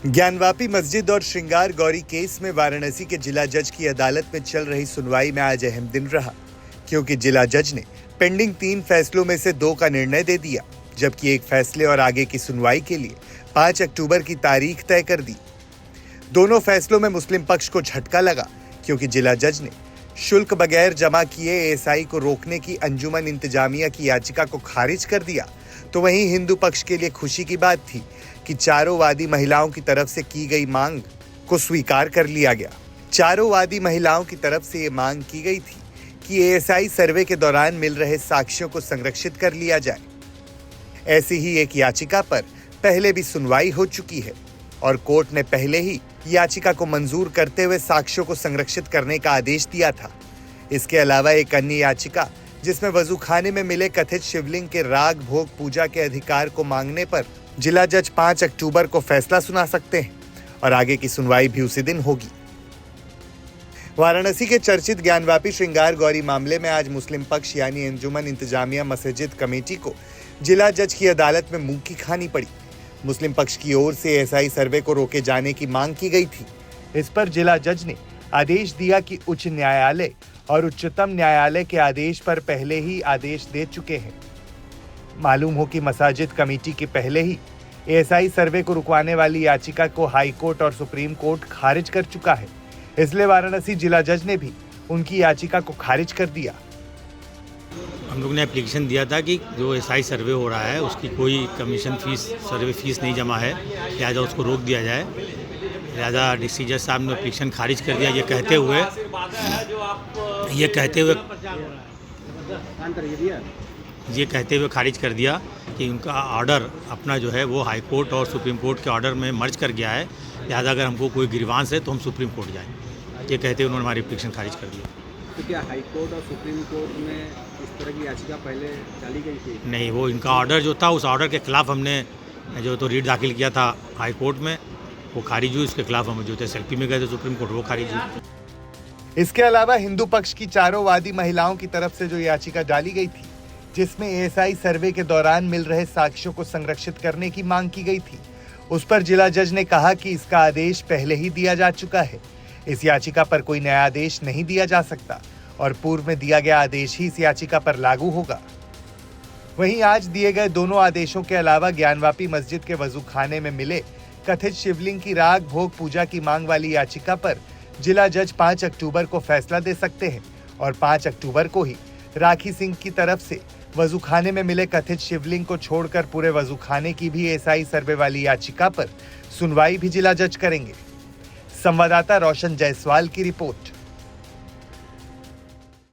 ज्ञानवापी मस्जिद और श्रृंगार गौरी केस में वाराणसी के जिला जज की अदालत में चल रही सुनवाई में आज अहम दिन रहा, क्योंकि जिला जज ने पेंडिंग 3 फैसलों में से 2 का निर्णय दे दिया, जबकि एक फैसले और आगे की सुनवाई के लिए 5 अक्टूबर की तारीख तय कर दी। दोनों फैसलों में मुस्लिम पक्ष को झटका लगा, क्योंकि जिला जज ने शुल्क बगैर जमा किए एएसआई को रोकने की अंजुमन इंतजामिया की याचिका को खारिज कर दिया। तो वहीं हिंदू पक्ष के लिए खुशी की बात थी कि चारों वादी महिलाओं की तरफ से की गई मांग को स्वीकार कर लिया गया। चारों वादी महिलाओं की तरफ से ये मांग की गई थी कि एएसआई सर्वे के दौरान मिल रहे साक्ष्यों को संरक्षित कर लिया जाए। ऐसी ही एक याचिका पर पहले भी सुनवाई हो चुकी है और कोर्ट ने पहले ही याचिका को मंजूर करते हुए साक्ष्यों को संरक्षित करने का आदेश दिया था। इसके अलावा एक अन्य याचिका, जिसमें वजूखाने में मिले कथित शिवलिंग के राग भोग पूजा के अधिकार को मांगने पर जिला जज 5 अक्टूबर को फैसला सुना सकते हैं और आगे की सुनवाई भी उसी दिन होगी। वाराणसी के चर्चित ज्ञानवापी श्रृंगार गौरी मामले में आज मुस्लिम पक्ष यानी अंजुमन इंतजामिया मस्जिद कमेटी को जिला जज की अदालत में मुंह की खानी पड़ी। मुस्लिम पक्ष की ओर से एएसआई सर्वे को रोके जाने की मांग की गई थी। इस पर जिला जज ने आदेश दिया कि उच्च न्यायालय और उच्चतम न्यायालय के आदेश पर पहले ही आदेश दे चुके हैं। मालूम हो कि मस्जिद कमेटी के पहले ही एएसआई सर्वे को रुकवाने वाली याचिका को हाई कोर्ट और सुप्रीम कोर्ट खारिज कर चुका है, इसलिए वाराणसी जिला जज ने भी उनकी याचिका को खारिज कर दिया। हम लोग ने एप्लीकेशन दिया था कि जो एएसआई सर्वे हो रहा है उसकी कोई कमीशन फीस, सर्वे फीस नहीं जमा है, लिहाजा उसको रोक दिया जाए। लिहाजा डीसी जज साहब ने एप्लीकेशन खारिज कर दिया, ये कहते हुए खारिज कर दिया कि उनका ऑर्डर अपना जो है वो हाई कोर्ट और सुप्रीम कोर्ट के ऑर्डर में मर्ज कर गया है। लिहाजा अगर हमको कोई ग्रीवांस है तो हम सुप्रीम कोर्ट जाएं। ये कहते हुए उन्होंने हमारी एप्लीकेशन खारिज कर दिया। तो क्या हाई कोर्ट और सुप्रीम कोर्ट में इस तरह की याचिका पहले डाली गई थी? नहीं, वो इनका ऑर्डर जो था उस ऑर्डर के खिलाफ हमने जो तो रीट दाखिल किया था हाई कोर्ट में, वो खारिज हुई। उसके खिलाफ हम जो थे एसएलपी में गए थे सुप्रीम कोर्ट, वो खारिज हुई। इसके अलावा हिंदू पक्ष की चारों वादी महिलाओं की तरफ से जो याचिका डाली गई थी, जिसमें एएसआई सर्वे के दौरान मिल रहे साक्ष्यों को संरक्षित करने की मांग की गई थी, उस पर जिला जज ने कहा कि इसका आदेश पहले ही दिया जा चुका है। इस याचिका पर कोई नया आदेश नहीं दिया जा सकता और पूर्व में दिया गया आदेश ही इस याचिका पर लागू होगा। वहीं आज दिए गए दोनों आदेशों के अलावा ज्ञानवापी मस्जिद के वजूखाने में मिले कथित शिवलिंग की राग भोग पूजा की मांग वाली याचिका पर जिला जज 5 अक्टूबर को फैसला दे सकते हैं और 5 अक्टूबर को ही राखी सिंह की तरफ से वजूखाने में मिले कथित शिवलिंग को छोड़कर पूरे वजूखाने की भी एएसआई सर्वे वाली याचिका पर सुनवाई भी जिला जज करेंगे। संवाददाता रोशन जायसवाल की रिपोर्ट।